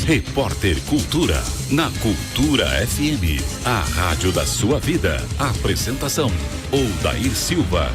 Repórter Cultura, na Cultura FM, a rádio da sua vida. Apresentação, Odair Silva.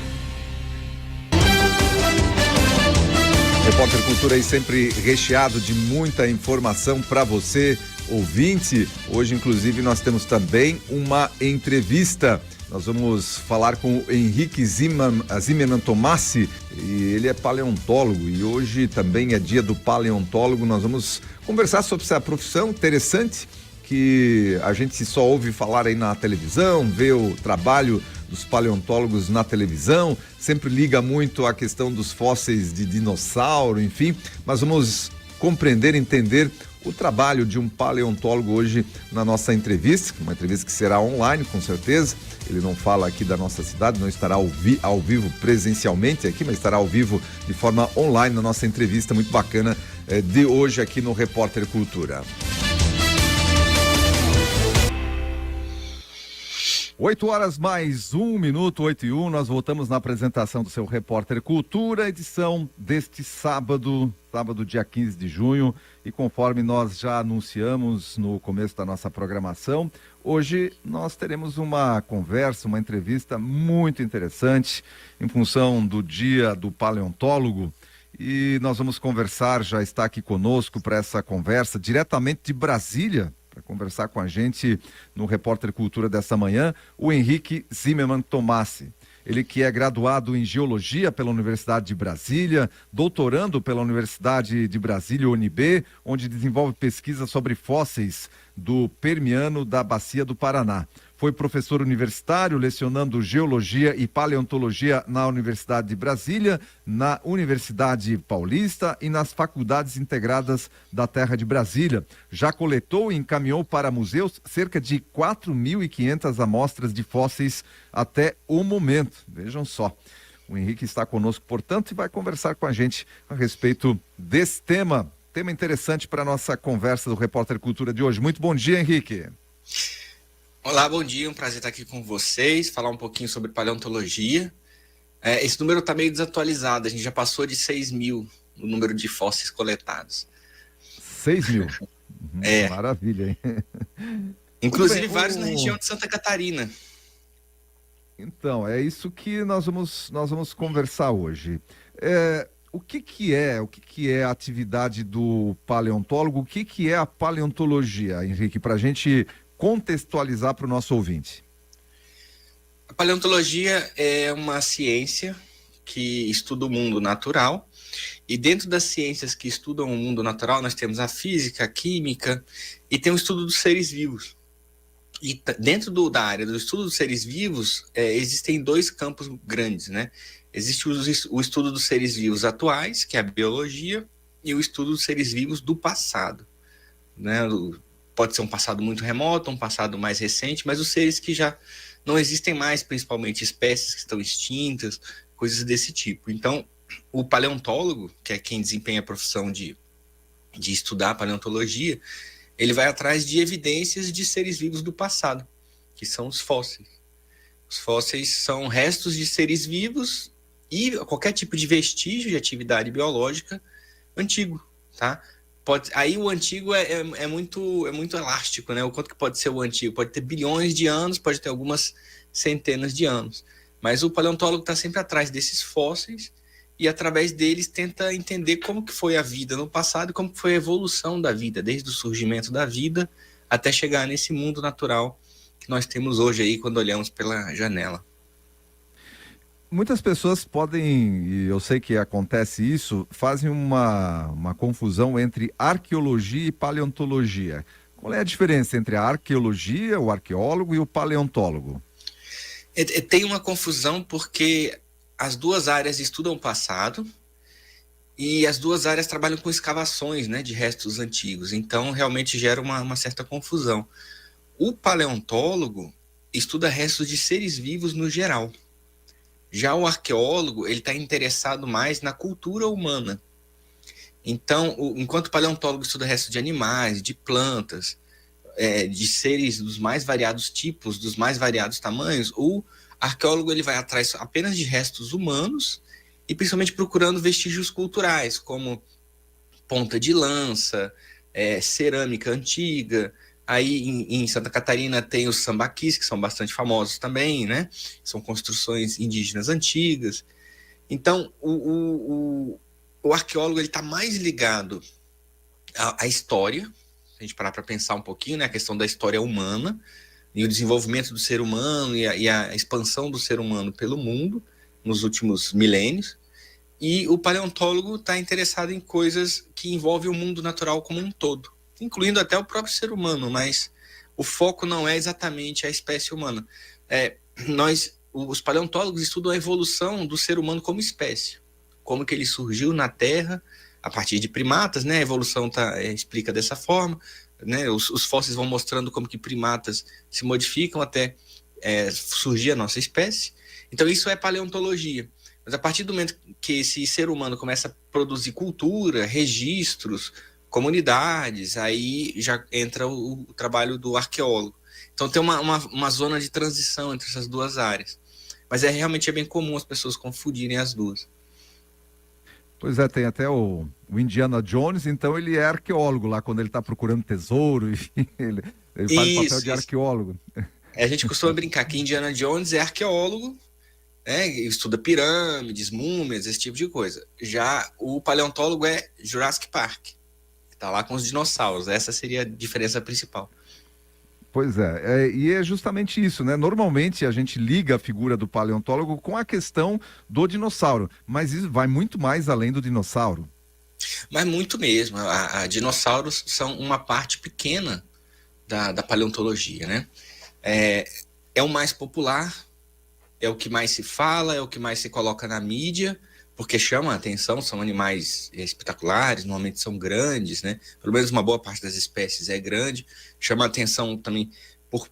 Repórter Cultura aí sempre recheado de muita informação para você, ouvinte. Hoje, inclusive, nós temos também uma entrevista. Nós vamos falar com o Henrique Zimmermann Tomassi, e ele é paleontólogo, e hoje também é dia do paleontólogo. Nós vamos conversar sobre essa profissão interessante que a gente só ouve falar aí na televisão, vê o trabalho dos paleontólogos na televisão, sempre liga muito à questão dos fósseis de dinossauro, enfim, mas vamos compreender, entender o trabalho de um paleontólogo hoje na nossa entrevista, uma entrevista que será online, com certeza. Ele não fala aqui da nossa cidade, não estará ao vivo presencialmente aqui, mas estará ao vivo de forma online na nossa entrevista muito bacana de hoje aqui no Repórter Cultura. 8h mais 1 minuto, 8h01, nós voltamos na apresentação do seu Repórter Cultura, edição deste sábado, dia 15 de junho, e conforme nós já anunciamos no começo da nossa programação, hoje nós teremos uma conversa, uma entrevista muito interessante em função do Dia do Paleontólogo, e nós vamos conversar, já está aqui conosco para essa conversa, diretamente de Brasília, para conversar com a gente no Repórter Cultura dessa manhã, o Henrique Zimmermann Tomassi. Ele que é graduado em Geologia pela Universidade de Brasília, doutorando pela Universidade de Brasília, UNB, onde desenvolve pesquisa sobre fósseis do Permiano da Bacia do Paraná. Foi professor universitário, lecionando Geologia e Paleontologia na Universidade de Brasília, na Universidade Paulista e nas Faculdades Integradas da Terra de Brasília. Já coletou e encaminhou para museus cerca de 4.500 amostras de fósseis até o momento. Vejam só. O Henrique está conosco, portanto, e vai conversar com a gente a respeito desse tema. Tema interessante para a nossa conversa do Repórter Cultura de hoje. Muito bom dia, Henrique. Olá, bom dia, um prazer estar aqui com vocês, falar um pouquinho sobre paleontologia. Esse número está meio desatualizado, a gente já passou de 6.000 o número de fósseis coletados. 6.000? Maravilha, hein? Inclusive vários na região de Santa Catarina. Então, é isso que nós vamos conversar hoje. O que é a atividade do paleontólogo? O que é a paleontologia, Henrique, para a gente contextualizar para o nosso ouvinte? A paleontologia é uma ciência que estuda o mundo natural, e dentro das ciências que estudam o mundo natural nós temos a física, a química e tem o estudo dos seres vivos. E dentro da área do estudo dos seres vivos existem dois campos grandes, né? Existe o estudo dos seres vivos atuais, que é a biologia, e o estudo dos seres vivos do passado, né? Pode ser um passado muito remoto, um passado mais recente, mas os seres que já não existem mais, principalmente espécies que estão extintas, coisas desse tipo. Então, o paleontólogo, que é quem desempenha a profissão de estudar a paleontologia, ele vai atrás de evidências de seres vivos do passado, que são os fósseis. Os fósseis são restos de seres vivos e qualquer tipo de vestígio de atividade biológica antigo, tá? Aí o antigo é muito elástico, né? O quanto que pode ser o antigo? Pode ter bilhões de anos, pode ter algumas centenas de anos. Mas o paleontólogo está sempre atrás desses fósseis e através deles tenta entender como que foi a vida no passado e como que foi a evolução da vida, desde o surgimento da vida até chegar nesse mundo natural que nós temos hoje aí quando olhamos pela janela. Muitas pessoas podem, e eu sei que acontece isso, fazem uma confusão entre arqueologia e paleontologia. Qual é a diferença entre a arqueologia, o arqueólogo e o paleontólogo? Tem uma confusão porque as duas áreas estudam o passado e as duas áreas trabalham com escavações, né, de restos antigos. Então, realmente gera uma certa confusão. O paleontólogo estuda restos de seres vivos no geral. Já o arqueólogo, ele está interessado mais na cultura humana. Então, enquanto o paleontólogo estuda restos de animais, de plantas, de seres dos mais variados tipos, dos mais variados tamanhos, o arqueólogo ele vai atrás apenas de restos humanos e principalmente procurando vestígios culturais, como ponta de lança, cerâmica antiga. Aí em Santa Catarina tem os sambaquis, que são bastante famosos também, né? São construções indígenas antigas. Então, o arqueólogo está mais ligado à história, se a gente parar para pensar um pouquinho, né? A questão da história humana, e o desenvolvimento do ser humano e a expansão do ser humano pelo mundo nos últimos milênios. E o paleontólogo está interessado em coisas que envolvem o mundo natural como um todo, incluindo até o próprio ser humano, mas o foco não é exatamente a espécie humana. Os paleontólogos estudam a evolução do ser humano como espécie, como que ele surgiu na Terra a partir de primatas, né? A evolução explica dessa forma, né? Os fósseis vão mostrando como que primatas se modificam até surgir a nossa espécie. Então isso é paleontologia. Mas a partir do momento que esse ser humano começa a produzir cultura, registros, comunidades, aí já entra o trabalho do arqueólogo. Então tem uma zona de transição entre essas duas áreas. Mas realmente é bem comum as pessoas confundirem as duas. Pois é, tem até o Indiana Jones, então ele é arqueólogo lá, quando ele está procurando tesouro, enfim, ele faz o papel de arqueólogo. A gente costuma brincar que Indiana Jones é arqueólogo, estuda pirâmides, múmias, esse tipo de coisa. Já o paleontólogo é Jurassic Park, que está lá com os dinossauros. Essa seria a diferença principal. Pois e é justamente isso, né? Normalmente a gente liga a figura do paleontólogo com a questão do dinossauro, mas isso vai muito mais além do dinossauro. Mas muito mesmo. Dinossauros são uma parte pequena da paleontologia, né? É o mais popular, é o que mais se fala, é o que mais se coloca na mídia, porque chama a atenção, são animais espetaculares, normalmente são grandes, né? Pelo menos uma boa parte das espécies é grande, chama a atenção também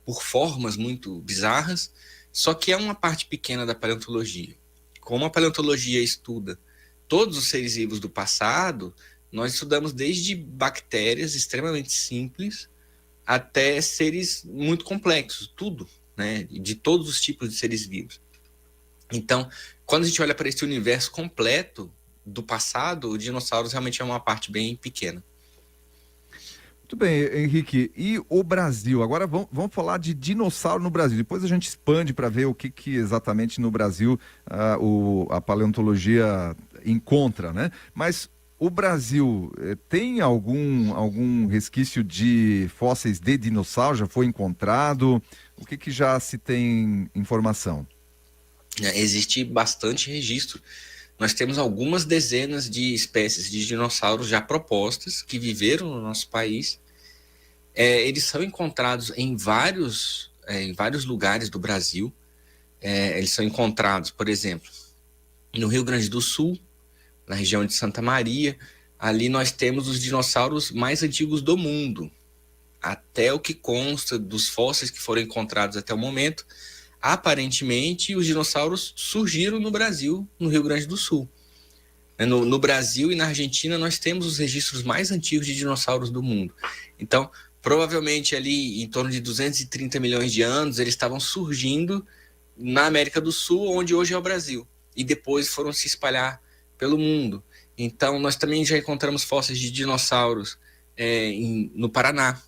por formas muito bizarras, só que é uma parte pequena da paleontologia. Como a paleontologia estuda todos os seres vivos do passado, nós estudamos desde bactérias extremamente simples até seres muito complexos, tudo, né? De todos os tipos de seres vivos. Então, quando a gente olha para esse universo completo do passado, o dinossauros realmente é uma parte bem pequena. Muito bem, Henrique. E o Brasil? Agora vamos falar de dinossauro no Brasil. Depois a gente expande para ver o que exatamente no Brasil a paleontologia encontra, né? Mas o Brasil tem algum resquício de fósseis de dinossauro? Já foi encontrado? O que já se tem informação? Existe bastante registro. Nós temos algumas dezenas de espécies de dinossauros já propostas, que viveram no nosso país. Eles são encontrados em vários lugares do Brasil. Eles são encontrados, por exemplo, no Rio Grande do Sul, na região de Santa Maria. Ali nós temos os dinossauros mais antigos do mundo. Até o que consta dos fósseis que foram encontrados até o momento, aparentemente os dinossauros surgiram no Brasil, no Rio Grande do Sul. No Brasil e na Argentina nós temos os registros mais antigos de dinossauros do mundo. Então, provavelmente ali em torno de 230 milhões de anos, eles estavam surgindo na América do Sul, onde hoje é o Brasil. E depois foram se espalhar pelo mundo. Então, nós também já encontramos fósseis de dinossauros no Paraná.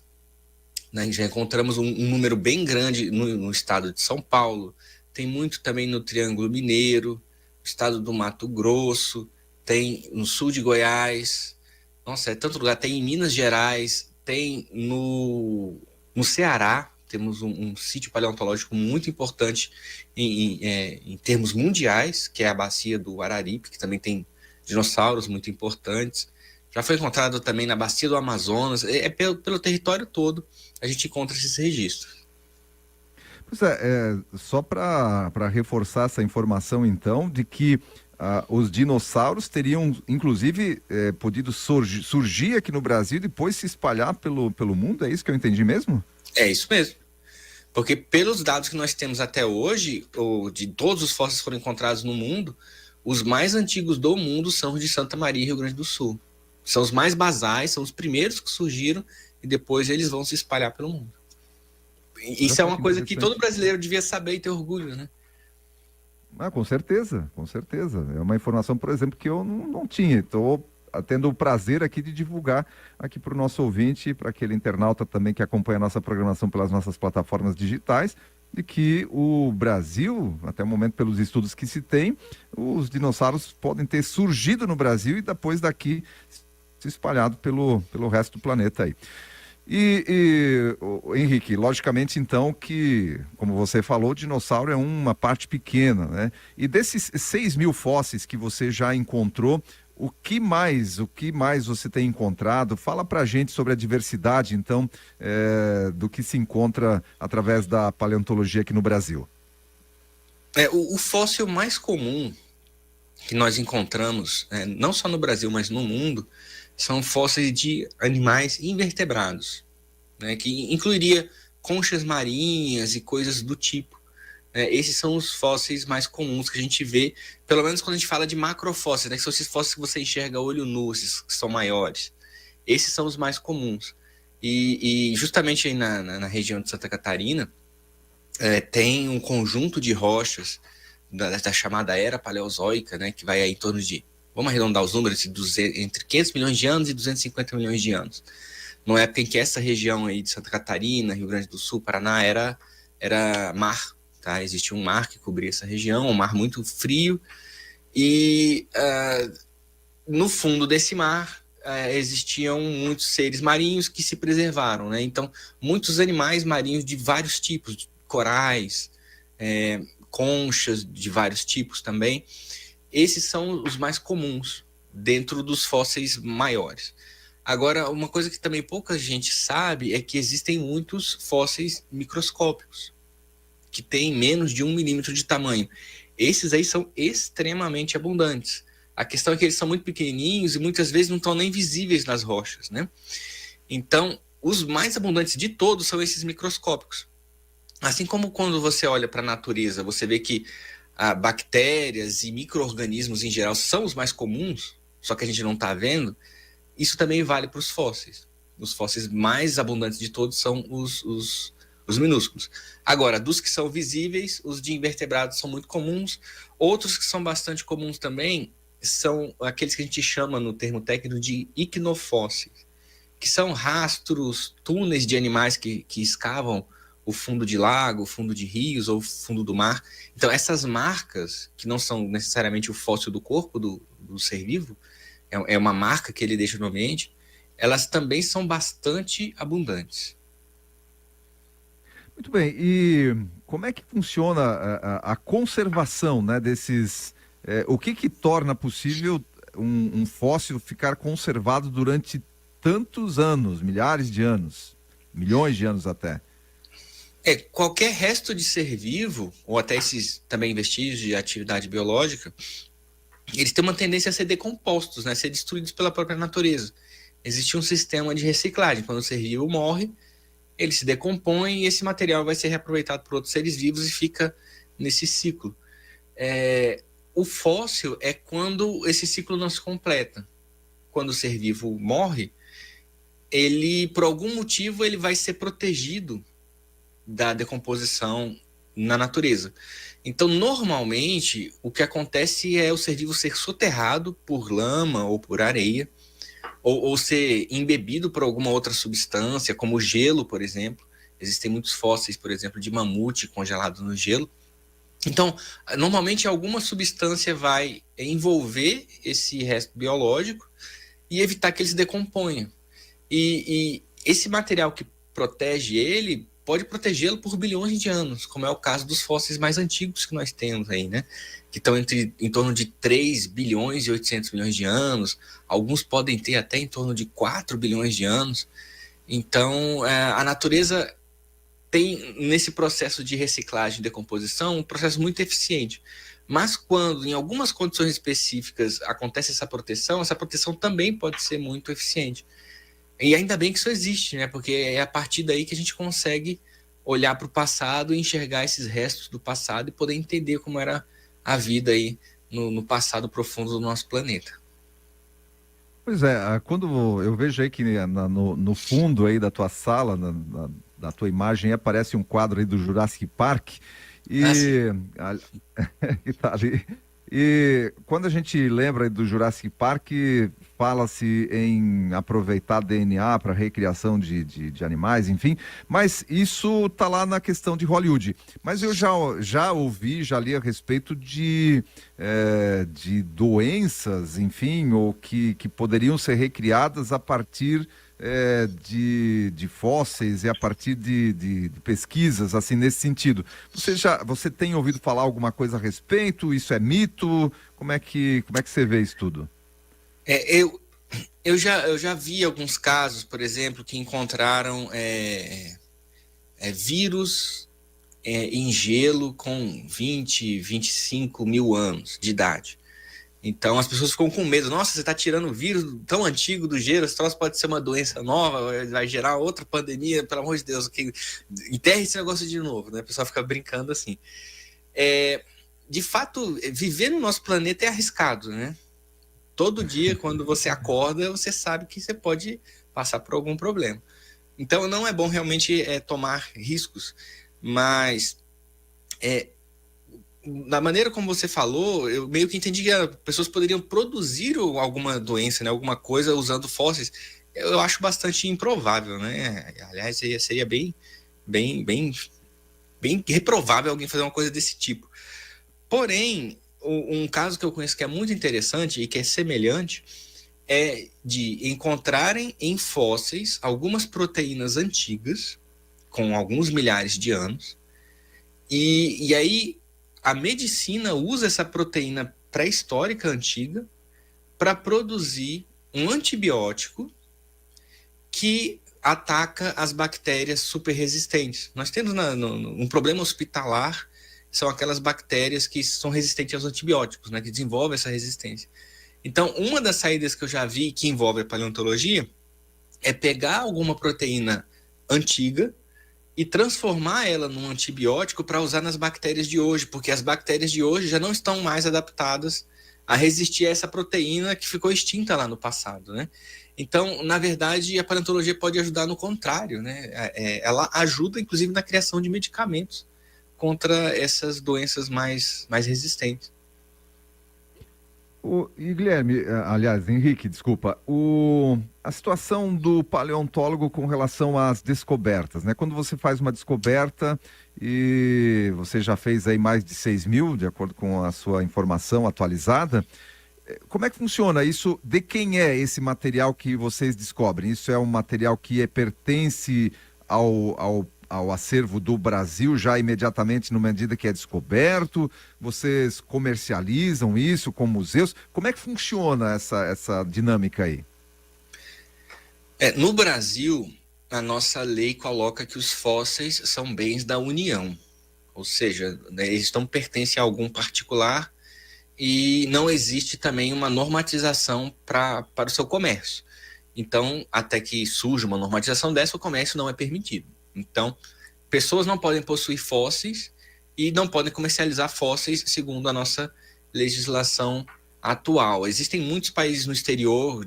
Já encontramos um número bem grande no estado de São Paulo, tem muito também no Triângulo Mineiro, no estado do Mato Grosso, tem no sul de Goiás, nossa, é tanto lugar, tem em Minas Gerais, tem no Ceará, temos um sítio paleontológico muito importante em termos mundiais, que é a Bacia do Araripe, que também tem dinossauros muito importantes. Já foi encontrado também na Bacia do Amazonas, pelo território todo a gente encontra esses registros. Pois só para reforçar essa informação, então, de que os dinossauros teriam, inclusive, podido surgir aqui no Brasil e depois se espalhar pelo mundo, é isso que eu entendi mesmo? É isso mesmo. Porque pelos dados que nós temos até hoje, de todos os fósseis que foram encontrados no mundo, os mais antigos do mundo são os de Santa Maria e Rio Grande do Sul. São os mais basais, são os primeiros que surgiram e depois eles vão se espalhar pelo mundo. Isso é uma coisa que todo brasileiro devia saber e ter orgulho, né? Com certeza, com certeza. É uma informação, por exemplo, que eu não tinha. Estou tendo o prazer aqui de divulgar aqui para o nosso ouvinte, para aquele internauta também que acompanha a nossa programação pelas nossas plataformas digitais, de que o Brasil, até o momento pelos estudos que se tem, os dinossauros podem ter surgido no Brasil e depois daqui se espalhado pelo resto do planeta aí. Henrique, logicamente então que, como você falou, o dinossauro é uma parte pequena, né? E desses 6.000 fósseis que você já encontrou, o que mais você tem encontrado? Fala pra gente sobre a diversidade, então, do que se encontra através da paleontologia aqui no Brasil. O fóssil mais comum que nós encontramos, não só no Brasil, mas no mundo, são fósseis de animais invertebrados, né, que incluiria conchas marinhas e coisas do tipo. Esses são os fósseis mais comuns que a gente vê, pelo menos quando a gente fala de macrofósseis, né, que são esses fósseis que você enxerga a olho nu, esses que são maiores. Esses são os mais comuns. E justamente aí na região de Santa Catarina, tem um conjunto de rochas da chamada Era Paleozoica, né, que vai aí em torno de, vamos arredondar os números, entre 500 milhões de anos e 250 milhões de anos. Numa época em que essa região aí de Santa Catarina, Rio Grande do Sul, Paraná, era mar. Tá? Existia um mar que cobria essa região, um mar muito frio, e no fundo desse mar existiam muitos seres marinhos que se preservaram, né? Então, muitos animais marinhos de vários tipos, corais, conchas de vários tipos também. Esses são os mais comuns dentro dos fósseis maiores. Agora, uma coisa que também pouca gente sabe é que existem muitos fósseis microscópicos, que têm menos de 1 milímetro de tamanho. Esses aí são extremamente abundantes. A questão é que eles são muito pequenininhos e muitas vezes não estão nem visíveis nas rochas, né? Então, os mais abundantes de todos são esses microscópicos. Assim como quando você olha para a natureza, você vê que bactérias e micro-organismos em geral são os mais comuns, só que a gente não está vendo, isso também vale para os fósseis. Os fósseis mais abundantes de todos são os minúsculos. Agora, dos que são visíveis, os de invertebrados são muito comuns. Outros que são bastante comuns também são aqueles que a gente chama no termo técnico de icnofósseis, que são rastros, túneis de animais que escavam o fundo de lago, o fundo de rios ou o fundo do mar. Então, essas marcas, que não são necessariamente o fóssil do corpo do ser vivo, é uma marca que ele deixa no ambiente, elas também são bastante abundantes. Muito bem, e como é que funciona a conservação, né, desses... o que torna possível um fóssil ficar conservado durante tantos anos, milhares de anos, milhões de anos até? Qualquer resto de ser vivo, ou até esses também vestígios de atividade biológica, eles têm uma tendência a ser decompostos, né, a ser destruídos pela própria natureza. Existe um sistema de reciclagem. Quando o ser vivo morre, ele se decompõe e esse material vai ser reaproveitado por outros seres vivos e fica nesse ciclo. O fóssil é quando esse ciclo não se completa. Quando o ser vivo morre, ele, por algum motivo, ele vai ser protegido da decomposição na natureza. Então, normalmente, o que acontece é o ser vivo ser soterrado por lama ou por areia, ou ser embebido por alguma outra substância, como gelo, por exemplo. Existem muitos fósseis, por exemplo, de mamute congelado no gelo. Então, normalmente, alguma substância vai envolver esse resto biológico e evitar que ele se decomponha. E esse material que protege ele pode protegê-lo por bilhões de anos, como é o caso dos fósseis mais antigos que nós temos aí, né? Que estão em torno de 3 bilhões e 800 milhões de anos, alguns podem ter até em torno de 4 bilhões de anos. Então, a natureza tem, nesse processo de reciclagem e decomposição, um processo muito eficiente. Mas quando, em algumas condições específicas, acontece essa proteção também pode ser muito eficiente. E ainda bem que isso existe, né? Porque é a partir daí que a gente consegue olhar para o passado e enxergar esses restos do passado e poder entender como era a vida aí no passado profundo do nosso planeta. Pois é, quando eu vejo aí que no fundo aí da tua sala, da tua imagem, aí aparece um quadro aí do Jurassic Park e que tá ali. E quando a gente lembra do Jurassic Park, fala-se em aproveitar DNA para recriação de animais, enfim, mas isso está lá na questão de Hollywood. Mas eu já ouvi, já li a respeito de doenças, enfim, ou que poderiam ser recriadas a partir de fósseis e a partir de pesquisas, assim, nesse sentido. Você tem ouvido falar alguma coisa a respeito? Isso é mito? Como é que você vê isso tudo? Eu já vi alguns casos, por exemplo, que encontraram vírus em gelo com 20, 25 mil anos de idade. Então as pessoas ficam com medo. Nossa, você está tirando o vírus tão antigo do gelo, esse troço pode ser uma doença nova, vai gerar outra pandemia, pelo amor de Deus, enterre esse negócio de novo, né? O pessoal fica brincando assim. De fato, viver no nosso planeta é arriscado, né? Todo dia, quando você acorda, você sabe que você pode passar por algum problema. Então não é bom realmente tomar riscos, mas da maneira como você falou, eu meio que entendi que as pessoas poderiam produzir alguma doença, né, alguma coisa usando fósseis. Eu acho bastante improvável, né? Aliás, seria bem reprovável alguém fazer uma coisa desse tipo. Porém, um caso que eu conheço que é muito interessante e que é semelhante é de encontrarem em fósseis algumas proteínas antigas, com alguns milhares de anos, e aí a medicina usa essa proteína pré-histórica antiga para produzir um antibiótico que ataca as bactérias super resistentes. Nós temos um problema hospitalar, são aquelas bactérias que são resistentes aos antibióticos, né, que desenvolvem essa resistência. Então, uma das saídas que eu já vi que envolve a paleontologia é pegar alguma proteína antiga e transformar ela num antibiótico para usar nas bactérias de hoje, porque as bactérias de hoje já não estão mais adaptadas a resistir a essa proteína que ficou extinta lá no passado, né? Então, na verdade, a paleontologia pode ajudar no contrário, né? Ela ajuda, inclusive, na criação de medicamentos contra essas doenças mais resistentes. E Guilherme, aliás, Henrique, desculpa, a situação do paleontólogo com relação às descobertas, né? Quando você faz uma descoberta e você já fez aí mais de 6.000, de acordo com a sua informação atualizada, como é que funciona isso? De quem é esse material que vocês descobrem? Isso é um material que pertence ao acervo do Brasil já imediatamente, numa medida que é descoberto? Vocês comercializam isso com museus? Como é que funciona essa dinâmica aí? No Brasil, a nossa lei coloca que os fósseis são bens da União, ou seja, né, eles não pertencem a algum particular e não existe também uma normatização para o seu comércio. Então, até que surja uma normatização dessa, o comércio não é permitido. Então, pessoas não podem possuir fósseis e não podem comercializar fósseis segundo a nossa legislação atual. Existem muitos países no exterior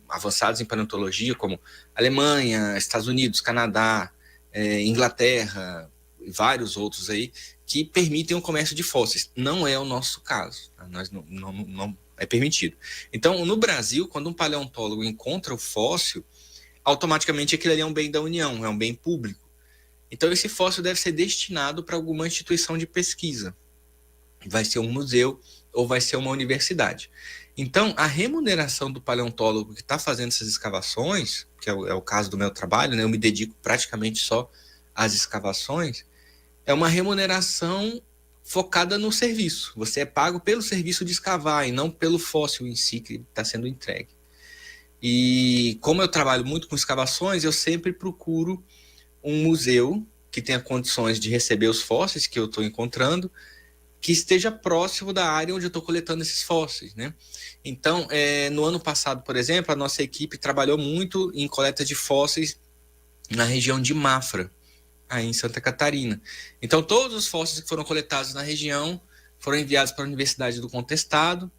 avançados em paleontologia, como Alemanha, Estados Unidos, Canadá, Inglaterra e vários outros aí, que permitem o comércio de fósseis. Não é o nosso caso, tá? Nós não é permitido. Então, no Brasil, quando um paleontólogo encontra o fóssil, automaticamente aquilo ali é um bem da União, é um bem público. Então esse fóssil deve ser destinado para alguma instituição de pesquisa. Vai ser um museu ou vai ser uma universidade. Então a remuneração do paleontólogo que está fazendo essas escavações, que é o caso do meu trabalho, né, eu me dedico praticamente só às escavações, é uma remuneração focada no serviço. Você é pago pelo serviço de escavar e não pelo fóssil em si que está sendo entregue. E como eu trabalho muito com escavações, eu sempre procuro um museu que tenha condições de receber os fósseis que eu estou encontrando, que esteja próximo da área onde eu estou coletando esses fósseis, né? Então, no ano passado, por exemplo, a nossa equipe trabalhou muito em coleta de fósseis na região de Mafra, aí em Santa Catarina. Então, todos os fósseis que foram coletados na região foram enviados para a Universidade do Contestado,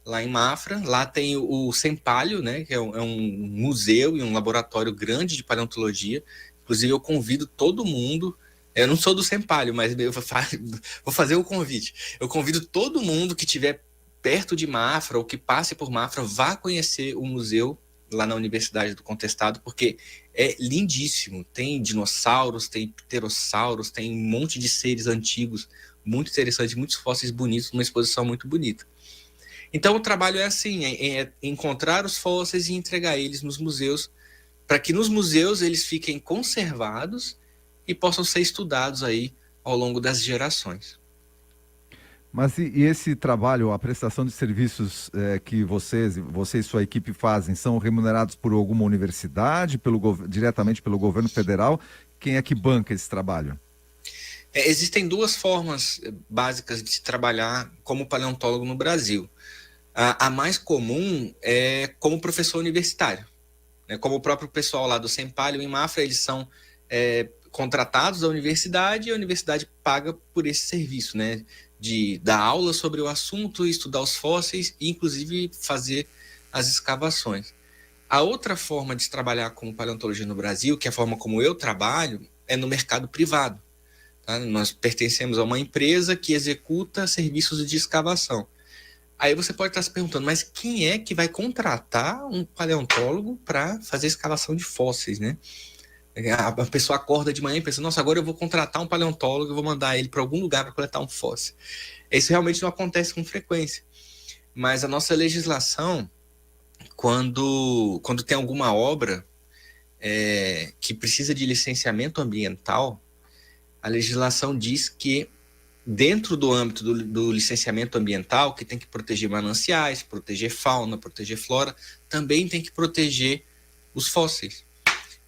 lá em Mafra. Lá tem o Sempalho, né, que é um museu e um laboratório grande de paleontologia. Inclusive, eu convido todo mundo, eu não sou do Sempalho, mas eu vou fazer o convite. Eu convido todo mundo que tiver perto de Mafra ou que passe por Mafra vá conhecer o museu lá na Universidade do Contestado, porque é lindíssimo. Tem dinossauros, tem pterossauros, tem um monte de seres antigos, muito interessantes, muitos fósseis bonitos, uma exposição muito bonita. Então o trabalho é assim, é encontrar os fósseis e entregar eles nos museus, para que nos museus eles fiquem conservados e possam ser estudados aí ao longo das gerações. Mas e esse trabalho, a prestação de serviços que você e sua equipe fazem, são remunerados por alguma universidade, diretamente pelo governo federal? Quem é que banca esse trabalho? Existem duas formas básicas de se trabalhar como paleontólogo no Brasil. A mais comum é como professor universitário, né? Como o próprio pessoal lá do Sempalho em Mafra, eles são contratados da universidade e a universidade paga por esse serviço, né? De dar aula sobre o assunto, estudar os fósseis e inclusive fazer as escavações. A outra forma de se trabalhar como paleontologia no Brasil, que é a forma como eu trabalho, é no mercado privado. Tá? Nós pertencemos a uma empresa que executa serviços de escavação. Aí você pode estar se perguntando, mas quem é que vai contratar um paleontólogo para fazer escavação de fósseis, né? A pessoa acorda de manhã e pensa, nossa, agora eu vou contratar um paleontólogo, eu vou mandar ele para algum lugar para coletar um fóssil. Isso realmente não acontece com frequência. Mas a nossa legislação, quando tem alguma obra que precisa de licenciamento ambiental, a legislação diz que dentro do âmbito do licenciamento ambiental, que tem que proteger mananciais, proteger fauna, proteger flora, também tem que proteger os fósseis.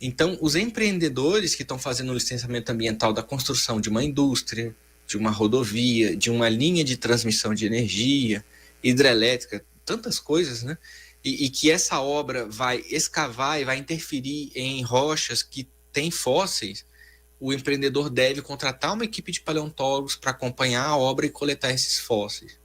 Então, os empreendedores que estão fazendo o licenciamento ambiental da construção de uma indústria, de uma rodovia, de uma linha de transmissão de energia, hidrelétrica, tantas coisas, né? E que essa obra vai escavar e vai interferir em rochas que têm fósseis, o empreendedor deve contratar uma equipe de paleontólogos para acompanhar a obra e coletar esses fósseis.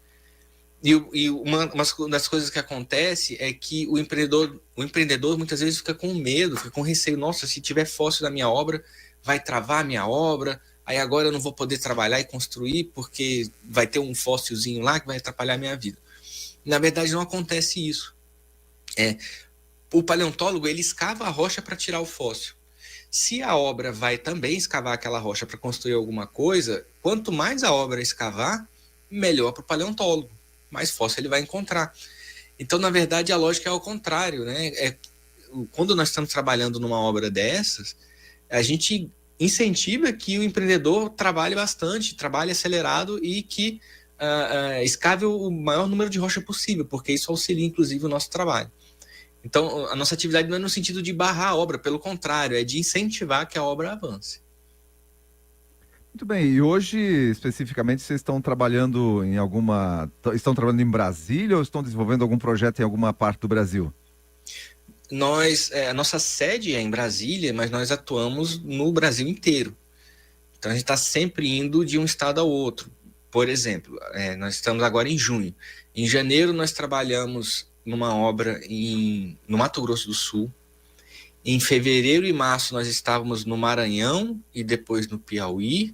E uma das coisas que acontece é que o empreendedor muitas vezes fica com medo, fica com receio. Nossa, se tiver fóssil na minha obra, vai travar a minha obra, aí agora eu não vou poder trabalhar e construir porque vai ter um fóssilzinho lá que vai atrapalhar a minha vida. Na verdade, não acontece isso. O paleontólogo, ele escava a rocha para tirar o fóssil. Se a obra vai também escavar aquela rocha para construir alguma coisa, quanto mais a obra escavar, melhor para o paleontólogo. Mais fóssil ele vai encontrar. Então, na verdade, a lógica é ao contrário, né? Quando nós estamos trabalhando numa obra dessas, a gente incentiva que o empreendedor trabalhe bastante, trabalhe acelerado e que escave o maior número de rocha possível, porque isso auxilia, inclusive, o nosso trabalho. Então, a nossa atividade não é no sentido de barrar a obra, pelo contrário, é de incentivar que a obra avance. Muito bem, e hoje, especificamente, vocês estão trabalhando estão trabalhando em Brasília ou estão desenvolvendo algum projeto em alguma parte do Brasil? A nossa sede é em Brasília, mas nós atuamos no Brasil inteiro. Então, a gente está sempre indo de um estado ao outro. Por exemplo, nós estamos agora em junho. Em janeiro, nós trabalhamos numa obra no Mato Grosso do Sul. Em fevereiro e março, nós estávamos no Maranhão e depois no Piauí.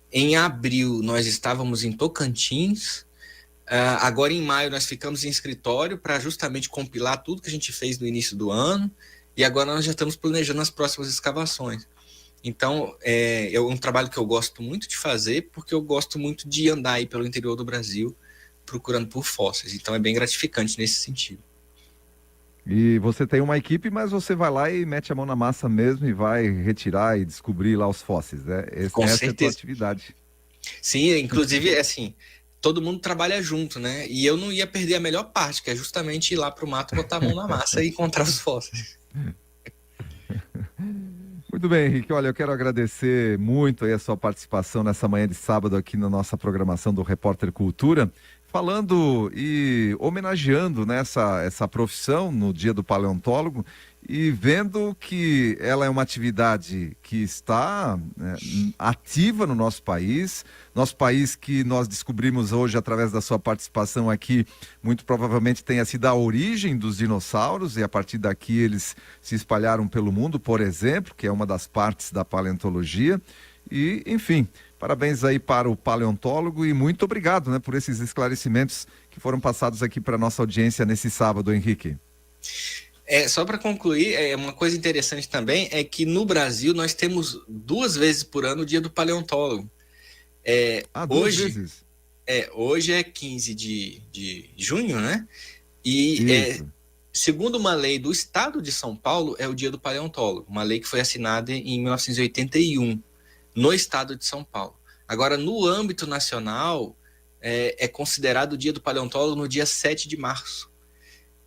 Em abril, nós estávamos em Tocantins. Agora, em maio, nós ficamos em escritório para justamente compilar tudo que a gente fez no início do ano. E agora nós já estamos planejando as próximas escavações. Então, é um trabalho que eu gosto muito de fazer, porque eu gosto muito de andar aí pelo interior do Brasil procurando por fósseis. Então, é bem gratificante nesse sentido. E você tem uma equipe, mas você vai lá e mete a mão na massa mesmo e vai retirar e descobrir lá os fósseis, né? Essa é a tua atividade. Sim, inclusive, assim, todo mundo trabalha junto, né? E eu não ia perder a melhor parte, que é justamente ir lá pro mato, botar a mão na massa e encontrar os fósseis. Muito bem, Henrique. Olha, eu quero agradecer muito aí a sua participação nessa manhã de sábado aqui na nossa programação do Repórter Cultura, falando e homenageando essa profissão no Dia do Paleontólogo e vendo que ela é uma atividade que está ativa no nosso país que nós descobrimos hoje através da sua participação aqui, muito provavelmente tenha sido a origem dos dinossauros e a partir daqui eles se espalharam pelo mundo, por exemplo, que é uma das partes da paleontologia. E, enfim, Parabéns aí para o paleontólogo e muito obrigado, né, por esses esclarecimentos que foram passados aqui para a nossa audiência nesse sábado, Henrique. Só para concluir, uma coisa interessante também é que no Brasil nós temos 2 vezes por ano o Dia do Paleontólogo. 2 vezes? Hoje é 15 de junho, né? E segundo uma lei do Estado de São Paulo, é o Dia do Paleontólogo, uma lei que foi assinada em 1981, no Estado de São Paulo. Agora, no âmbito nacional, é considerado o Dia do Paleontólogo no dia 7 de março.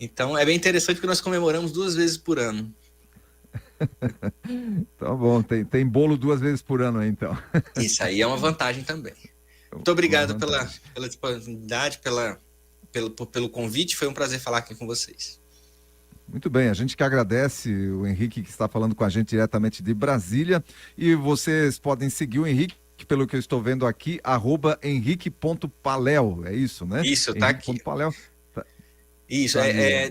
Então, é bem interessante porque nós comemoramos 2 vezes por ano. Tá bom, tem bolo 2 vezes por ano aí, então. Isso aí é uma vantagem também. Muito obrigado pela disponibilidade, pelo convite. Foi um prazer falar aqui com vocês. Muito bem, a gente que agradece o Henrique que está falando com a gente diretamente de Brasília. E vocês podem seguir o Henrique, pelo que eu estou vendo aqui, @henrique.palel, é isso, né? Isso, tá aqui. Palel. Isso,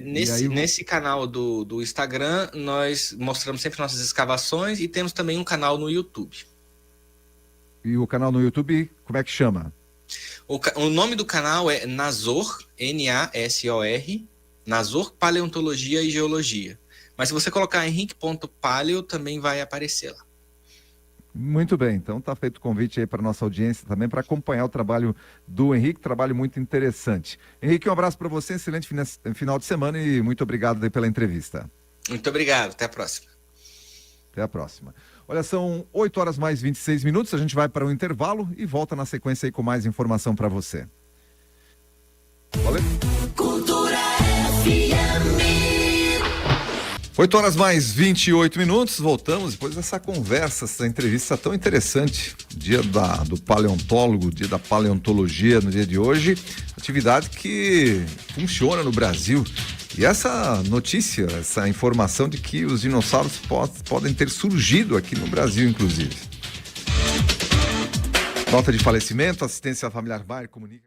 nesse canal do Instagram, nós mostramos sempre nossas escavações e temos também um canal no YouTube. E o canal no YouTube, como é que chama? O nome do canal é Nasor, Nasor, Nasor Paleontologia e Geologia. Mas se você colocar henrique.paleo, também vai aparecer lá. Muito bem, então está feito o convite aí para nossa audiência também para acompanhar o trabalho do Henrique, trabalho muito interessante. Henrique, um abraço para você, excelente final de semana e muito obrigado aí pela entrevista. Muito obrigado, até a próxima. Até a próxima. Olha, são 8h mais 26 minutos, a gente vai para um intervalo e volta na sequência aí com mais informação para você. Valeu. Cultura FM. 8h mais 28 minutos, voltamos depois dessa conversa, essa entrevista tão interessante. Dia do paleontólogo, dia da paleontologia no dia de hoje, atividade que funciona no Brasil. E essa notícia, essa informação de que os dinossauros podem ter surgido aqui no Brasil, inclusive. Nota de falecimento, assistência familiar Bayer comunica.